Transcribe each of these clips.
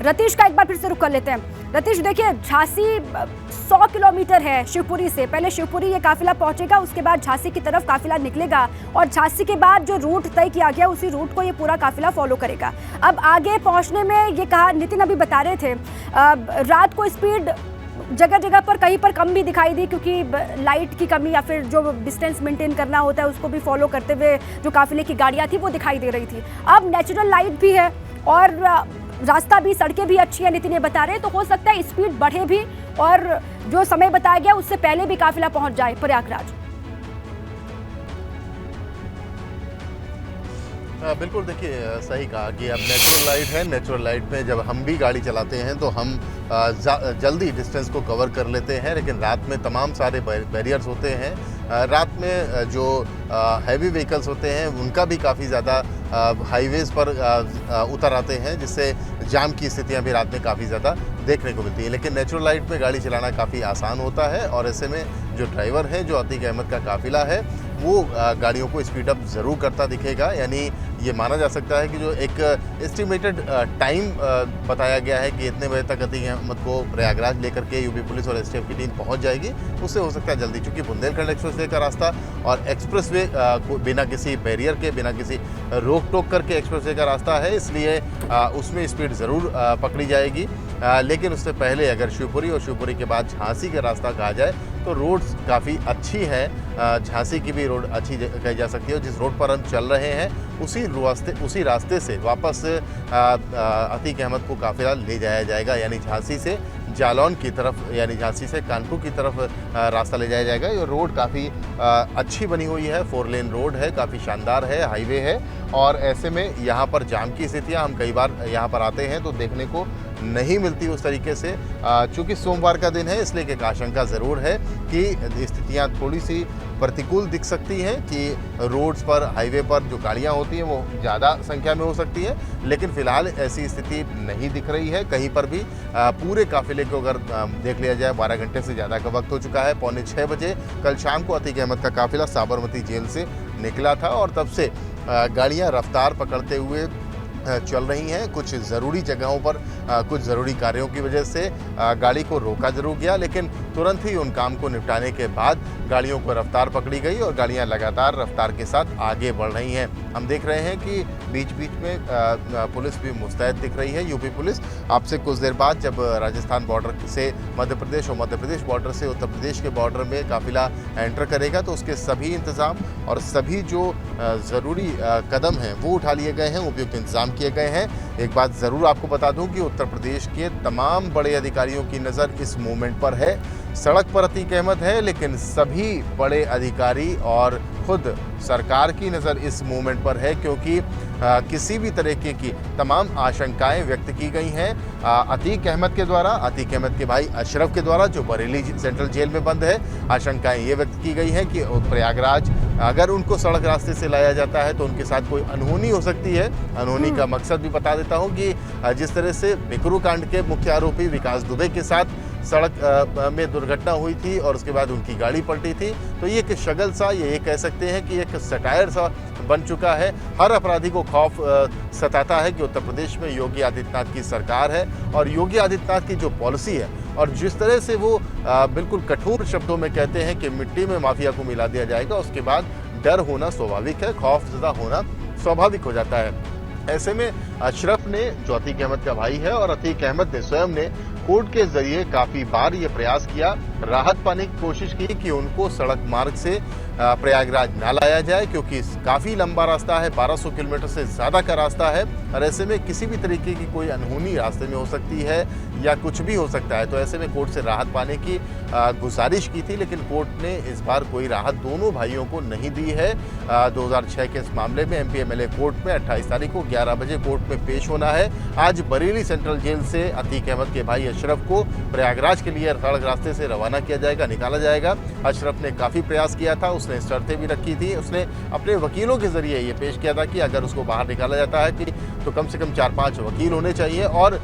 रतीश का एक बार फिर से रुख कर लेते हैं। रतीश देखिए, झांसी 100 किलोमीटर है शिवपुरी से। पहले शिवपुरी ये काफिला पहुंचेगा, उसके बाद झांसी की तरफ काफिला निकलेगा और झांसी के बाद जो रूट तय किया गया उसी रूट को ये पूरा काफिला फॉलो करेगा। अब आगे पहुंचने में ये कहा, नितिन अभी बता रहे थे, रात को स्पीड जगह जगह पर कहीं पर कम भी दिखाई दी क्योंकि लाइट की कमी या फिर जो डिस्टेंस मेंटेन करना होता है उसको भी फॉलो करते हुए जो काफिले की गाड़ियां थी वो दिखाई दे रही थी। अब नेचुरल लाइट भी है और रास्ता भी, सड़कें भी अच्छी है, नितिन ये बता रहे हैं, तो हो सकता है स्पीड बढ़े भी और जो समय बताया गया उससे पहले भी काफिला पहुंच जाए प्रयागराज। बिल्कुल, देखिए सही कहा कि अब नेचुरल लाइट है। नेचुरल लाइट में जब हम भी गाड़ी चलाते हैं तो हम जल्दी डिस्टेंस को कवर कर लेते हैं, लेकिन रात में तमाम सारे बैरियर्स होते हैं। रात में जो हैवी व्हीकल्स होते हैं उनका भी काफ़ी ज़्यादा हाईवेज़ पर उतर आते हैं, जिससे जाम की स्थितियां भी रात में काफ़ी ज़्यादा देखने को मिलती है। लेकिन नेचुरल लाइट में गाड़ी चलाना काफ़ी आसान होता है और ऐसे में जो ड्राइवर है, जो अतीक अहमद का काफिला है, वो गाड़ियों को स्पीड अप ज़रूर करता दिखेगा। यानी ये माना जा सकता है कि जो एक एस्टिमेटेड टाइम बताया गया है कि इतने बजे तक अतीक अहमद को प्रयागराज लेकर के यूपी पुलिस और एसटीएफ की टीम पहुंच जाएगी, उससे हो सकता है जल्दी, चूँकि बुंदेलखंड एक्सप्रेसवे का रास्ता और एक्सप्रेसवे बिना किसी बैरियर के, बिना किसी रोक टोक करके एक्सप्रेसवे का रास्ता है, इसलिए उसमें स्पीड ज़रूर पकड़ी जाएगी। लेकिन उससे पहले अगर शिवपुरी और शिवपुरी के बाद झांसी का रास्ता कहा जाए तो रोड्स काफ़ी अच्छी है। झांसी की भी रोड अच्छी कही जा सकती है। जिस रोड पर हम चल रहे हैं उसी रास्ते से वापस अतीक अहमद को काफिला ले जाया जाएगा, यानी झांसी से जालौन की तरफ, यानी झांसी से कानपुर की तरफ रास्ता ले जाया जाएगा। ये रोड काफ़ी अच्छी बनी हुई है, 4 लेन रोड है, काफ़ी शानदार है, हाईवे है और ऐसे में यहाँ पर जाम की स्थितियाँ हम कई बार यहाँ पर आते हैं तो देखने को नहीं मिलती उस तरीके से। चूँकि सोमवार का दिन है इसलिए एक आशंका ज़रूर है कि स्थितियाँ थोड़ी सी प्रतिकूल दिख सकती हैं कि रोड्स पर, हाईवे पर जो गाड़ियाँ होती हैं वो ज़्यादा संख्या में हो सकती है, लेकिन फ़िलहाल ऐसी स्थिति नहीं दिख रही है कहीं पर भी। पूरे काफिले को अगर देख लिया जाए 12 घंटे से ज़्यादा का वक्त हो चुका है। 5:45 बजे कल शाम को अतीक अहमद का काफिला साबरमती जेल से निकला था और तब से गाड़ियाँ रफ्तार पकड़ते हुए चल रही हैं। कुछ ज़रूरी जगहों पर कुछ ज़रूरी कार्यों की वजह से गाड़ी को रोका जरूर गया, लेकिन तुरंत ही उन काम को निपटाने के बाद गाड़ियों को रफ्तार पकड़ी गई और गाड़ियां लगातार रफ्तार के साथ आगे बढ़ रही हैं। हम देख रहे हैं कि बीच बीच में पुलिस भी मुस्तैद दिख रही है, यूपी पुलिस। आपसे कुछ देर बाद जब राजस्थान बॉर्डर से मध्य प्रदेश और मध्य प्रदेश बॉर्डर से उत्तर प्रदेश के बॉर्डर में काफिला एंटर करेगा तो उसके सभी इंतज़ाम और सभी जो ज़रूरी कदम हैं वो उठा लिए गए हैं, उपयुक्त इंतज़ाम किए गए हैं। एक बात ज़रूर आपको बता दूं कि उत्तर प्रदेश के तमाम बड़े अधिकारियों की नज़र इस मूवमेंट पर है। सड़क पर अतीक अहमद है, लेकिन सभी बड़े अधिकारी और खुद सरकार की नज़र इस मूवमेंट पर है, क्योंकि किसी भी तरीके की तमाम आशंकाएं व्यक्त की गई हैं अतीक अहमद के द्वारा, अतीक अहमद के भाई अशरफ के द्वारा जो बरेली सेंट्रल जेल में बंद है। आशंकाएं ये व्यक्त की गई हैं कि प्रयागराज अगर उनको सड़क रास्ते से लाया जाता है तो उनके साथ कोई अनहोनी हो सकती है। अनहोनी का मकसद भी बता देता हूँ कि जिस तरह से बिकरू कांड के मुख्य आरोपी विकास दुबे के साथ सड़क में दुर्घटना हुई थी और उसके बाद उनकी गाड़ी पलटी थी, तो ये एक शगल सा, ये कह सकते हैं कि एक सटायर सा बन चुका है। हर अपराधी को खौफ सताता है कि उत्तर प्रदेश में योगी आदित्यनाथ की सरकार है और योगी आदित्यनाथ की जो पॉलिसी है और जिस तरह से वो बिल्कुल कठोर शब्दों में कहते हैं कि मिट्टी में माफिया को मिला दिया जाएगा, उसके बाद डर होना स्वाभाविक है, खौफजदा होना स्वाभाविक हो जाता है। ऐसे में अशरफ ने, जो अतीक अहमद का भाई है, और अतीक अहमद ने स्वयं ने कोर्ट के जरिए काफी बार ये प्रयास किया, राहत पाने की कोशिश की कि उनको सड़क मार्ग से प्रयागराज ना लाया जाए, क्योंकि काफ़ी लंबा रास्ता है, 1200 किलोमीटर से ज़्यादा का रास्ता है और ऐसे में किसी भी तरीके की कोई अनहोनी रास्ते में हो सकती है या कुछ भी हो सकता है। तो ऐसे में कोर्ट से राहत पाने की गुजारिश की थी, लेकिन कोर्ट ने इस बार कोई राहत दोनों भाइयों को नहीं दी है। 2006 के इस मामले में एमपी एमएलए कोर्ट में 28 तारीख को 11 बजे कोर्ट में पेश होना है। आज बरेली सेंट्रल जेल से अतीक अहमद के भाई अशरफ को प्रयागराज के लिए सड़क रास्ते से रवाना किया जाएगा, निकाला जाएगा। अशरफ ने काफ़ी प्रयास किया था, उसने शर्तें भी रखी थी, उसने अपने वकीलों के जरिए ये पेश किया था कि अगर उसको बाहर निकाला जाता है कि तो कम से कम 4-5 वकील होने चाहिए और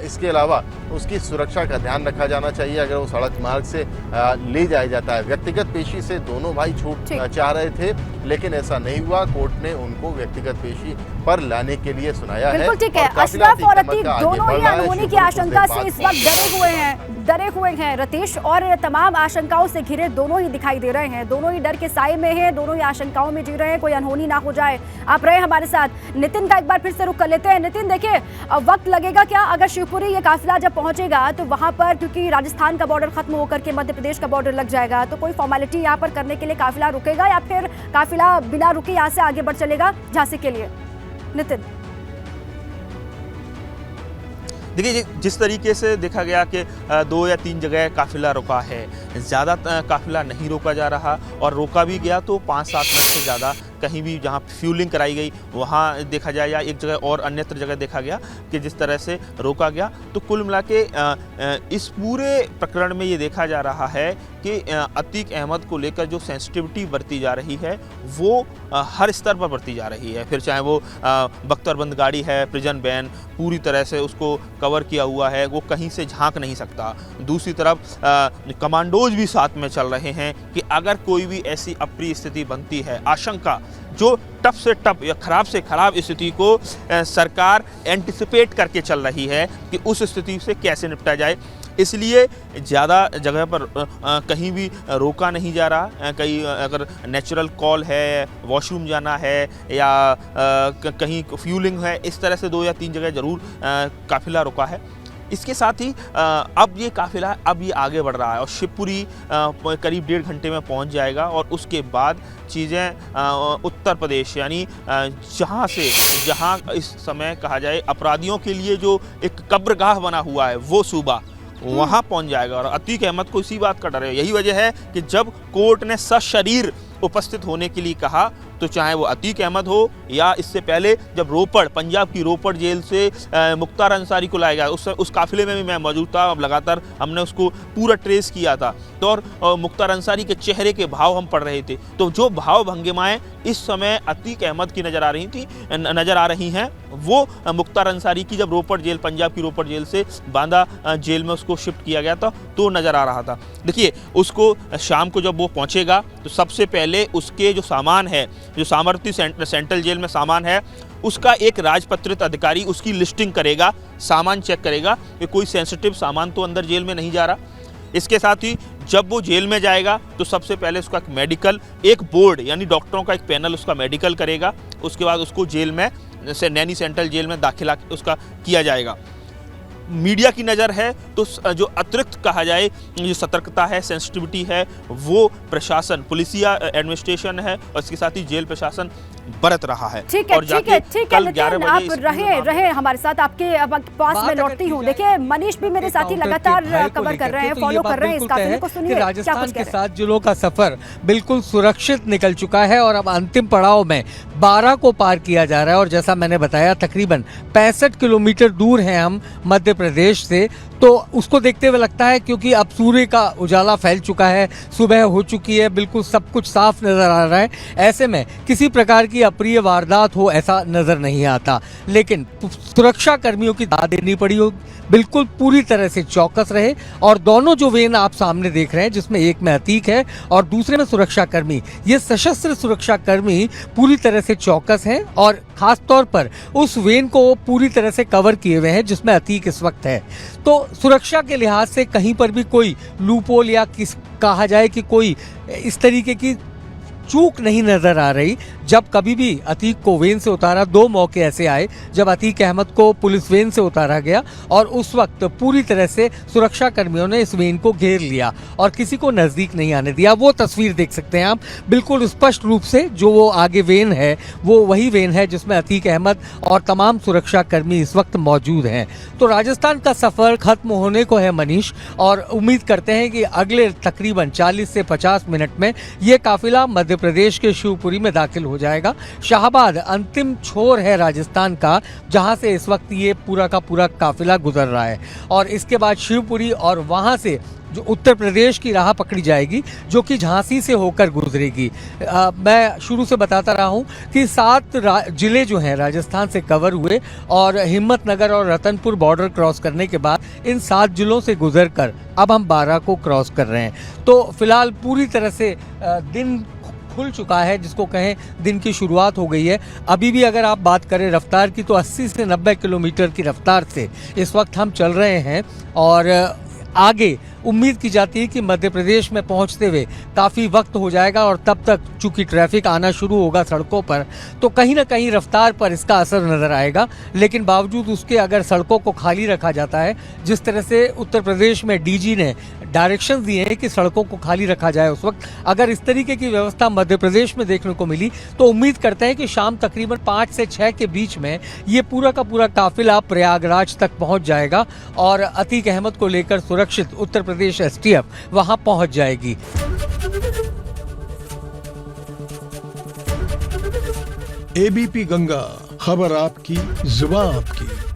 इसके अलावा उसकी सुरक्षा का ध्यान रखा जाना चाहिए अगर वो सड़क मार्ग से ले जाया जाता है। व्यक्तिगत पेशी से दोनों भाई छूट चाह रहे थे, लेकिन ऐसा नहीं हुआ। कोर्ट ने उनको व्यक्तिगत पेशी पर लाने के लिए सुनाया है। बिल्कुल ठीक है। अशरफ और अतीक दोनों ही अनहोनी की आशंका से इस वक्त डरे हुए हैं रतीश, और तमाम आशंकाओं से घिरे दोनों ही दिखाई दे रहे हैं। दोनों ही डर के साए में हैं, दोनों ही आशंकाओं में जी रहे हैं, कोई अनहोनी ना हो जाए। आप रहे हमारे साथ। नितिन का एक बार फिर से रुख कर लेते हैं। नितिन, देखिए वक्त लगेगा क्या अगर शिवपुरी ये काफिला जब पहुंचेगा तो वहां पर, क्योंकि राजस्थान का बॉर्डर खत्म होकर के मध्य प्रदेश का बॉर्डर लग जाएगा, तो कोई फॉर्मेलिटी यहाँ पर करने के लिए काफिला रुकेगा या फिर काफिला बिना रुके यहाँ से आगे बढ़ चलेगा झांसी के लिए? नितिन, देखिए, जिस तरीके से देखा गया कि 2 या 3 जगह काफिला रुका है, ज़्यादा काफिला नहीं रोका जा रहा, और रोका भी गया तो 5-7 मिनट से ज़्यादा कहीं भी जहाँ फ्यूलिंग कराई गई वहाँ देखा जाए, या एक जगह और अन्यत्र जगह देखा गया कि जिस तरह से रोका गया। तो कुल मिला के इस पूरे प्रकरण में ये देखा जा रहा है कि अतीक अहमद को लेकर जो सेंसिटिविटी बरती जा रही है वो हर स्तर पर बरती जा रही है। फिर चाहे वो बख्तरबंद गाड़ी है, प्रिजन बैन पूरी तरह से उसको कवर किया हुआ है, वो कहीं से झांक नहीं सकता। दूसरी तरफ कमांडोज भी साथ में चल रहे हैं कि अगर कोई भी ऐसी अप्रिय स्थिति बनती है, आशंका जो टफ से टफ या खराब से खराब स्थिति को सरकार एंटिसिपेट करके चल रही है कि उस स्थिति से कैसे निपटा जाए, इसलिए ज़्यादा जगह पर कहीं भी रोका नहीं जा रहा। कहीं अगर नेचुरल कॉल है, वॉशरूम जाना है, या कहीं फ्यूलिंग है, इस तरह से 2 या 3 जगह ज़रूर काफिला रुका है। इसके साथ ही अब ये काफिला अब आगे बढ़ रहा है और शिवपुरी करीब 1.5 घंटे में पहुंच जाएगा, और उसके बाद चीज़ें उत्तर प्रदेश यानी जहां इस समय कहा जाए अपराधियों के लिए जो एक कब्रगाह बना हुआ है वो सूबा, वहां पहुंच जाएगा। और अतीक अहमद को इसी बात का डर है। यही वजह है कि जब कोर्ट ने सशरीर उपस्थित होने के लिए कहा, तो चाहे वो अतीक अहमद हो या इससे पहले जब पंजाब की रोपड़ जेल से मुख्तार अंसारी को लाया गया, उस काफिले में भी मैं मौजूद था। अब लगातार हमने उसको पूरा ट्रेस किया था, तो और मुख्तार अंसारी के चेहरे के भाव हम पढ़ रहे थे। तो जो भाव भंगिमाएं इस समय अतीक अहमद की नज़र आ रही हैं, वो मुख्तार अंसारी की जब पंजाब की रोपड़ जेल से बांदा जेल में उसको शिफ्ट किया गया था तो नज़र आ रहा था। देखिए, उसको शाम को जब वो पहुँचेगा तो सबसे पहले उसके जो सामान है, जो सामर्थी सेंट्रल जेल में सामान है, उसका एक राजपत्रित अधिकारी उसकी लिस्टिंग करेगा, सामान चेक करेगा कि कोई सेंसिटिव सामान तो अंदर जेल में नहीं जा रहा। इसके साथ ही जब वो जेल में जाएगा तो सबसे पहले उसका मेडिकल, एक बोर्ड यानी डॉक्टरों का एक पैनल उसका मेडिकल करेगा। उसके बाद उसको जेल में नैनी सेंट्रल जेल में दाखिला उसका किया जाएगा। मीडिया की नज़र है तो जो अतिरिक्त कहा जाए जो सतर्कता है, सेंसिटिविटी है, वो प्रशासन, पुलिसिया एडमिनिस्ट्रेशन है और इसके साथ ही जेल प्रशासन बरत रहा है। ठीक है, ठीक है, ठीक है नितिन, आप रहे हमारे साथ, आपके पास में लौटती हूँ। देखिए, मनीष भी मेरे साथी लगातार कवर कर रहे हैं, फॉलो कर रहे हैं इस काफिले को। सुनिए, राजस्थान के 7 जिलों का सफर बिल्कुल सुरक्षित निकल चुका है और अब अंतिम पड़ाव में 12 को पार किया जा रहा है। और जैसा मैंने बताया, तकरीबन 65 किलोमीटर दूर हैं हम मध्य प्रदेश से, तो उसको देखते हुए लगता है क्योंकि अब सूर्य का उजाला फैल चुका है, सुबह हो चुकी है, बिल्कुल सब कुछ साफ नजर आ रहा है। ऐसे में किसी प्रकार की अप्रिय वारदात हो ऐसा नजर नहीं आता, लेकिन सुरक्षा कर्मियों की दाद देनी पड़ी हो, बिल्कुल पूरी तरह से चौकस रहे। और दोनों जो वेन आप सामने देख रहे हैं, जिसमें एक में अतीक है और दूसरे में सुरक्षा कर्मी, ये सशस्त्र सुरक्षा कर्मी पूरी तरह से चौकस हैं और खास तौर पर उस वेन को पूरी तरह से कवर किए हुए हैं जिसमें अतीक इस वक्त है। तो सुरक्षा के लिहाज से कहीं पर भी कोई लूपहोल या कहा जाए कि कोई इस तरीके की चूक नहीं नजर आ रही। जब कभी भी अतीक को वेन से उतारा, 2 मौके ऐसे आए जब अतीक अहमद को पुलिस वेन से उतारा गया और उस वक्त पूरी तरह से सुरक्षा कर्मियों ने इस वेन को घेर लिया और किसी को नजदीक नहीं आने दिया। वो तस्वीर देख सकते हैं आप बिल्कुल स्पष्ट रूप से, जो वो आगे वेन है वो वही वेन है जिसमें अतीक अहमद और तमाम सुरक्षा कर्मी इस वक्त मौजूद हैं। तो राजस्थान का सफर खत्म होने को है मनीष, और उम्मीद करते हैं कि अगले तकरीबन 40 से 50 मिनट में ये काफिला मध्य प्रदेश के शिवपुरी में दाखिल हो जाएगा। शाहबाद अंतिम छोर है राजस्थान का, जहां से इस वक्त ये पूरा का पूरा काफिला गुजर रहा है और इसके बाद शिवपुरी और वहां से जो उत्तर प्रदेश की राह पकड़ी जाएगी, जो कि झांसी से होकर गुजरेगी। मैं शुरू से बताता रहा हूं कि 7 जिले जो हैं राजस्थान से कवर हुए और हिम्मतनगर और रतनपुर बॉर्डर क्रॉस करने के बाद इन 7 जिलों से गुजरकर अब हम 12 को क्रॉस कर रहे हैं। तो फिलहाल पूरी तरह से दिन खुल चुका है, जिसको कहें दिन की शुरुआत हो गई है। अभी भी अगर आप बात करें रफ्तार की तो 80 से 90 किलोमीटर की रफ्तार से इस वक्त हम चल रहे हैं और आगे उम्मीद की जाती है कि मध्य प्रदेश में पहुंचते हुए काफ़ी वक्त हो जाएगा और तब तक चूंकि ट्रैफिक आना शुरू होगा सड़कों पर, तो कहीं ना कहीं रफ्तार पर इसका असर नज़र आएगा। लेकिन बावजूद उसके अगर सड़कों को खाली रखा जाता है, जिस तरह से उत्तर प्रदेश में डीजी ने डायरेक्शन दिए हैं कि सड़कों को खाली रखा जाए, उस वक्त अगर इस तरीके की व्यवस्था मध्य प्रदेश में देखने को मिली तो उम्मीद करते हैं कि शाम तकरीबन 5 से 6 के बीच में ये पूरा का पूरा काफिला प्रयागराज तक पहुंच जाएगा और अतीक अहमद को लेकर सुरक्षित उत्तर प्रदेश एसटीएफ वहां पहुंच जाएगी। एबीपी गंगा, खबर आपकी, जुबान आपकी।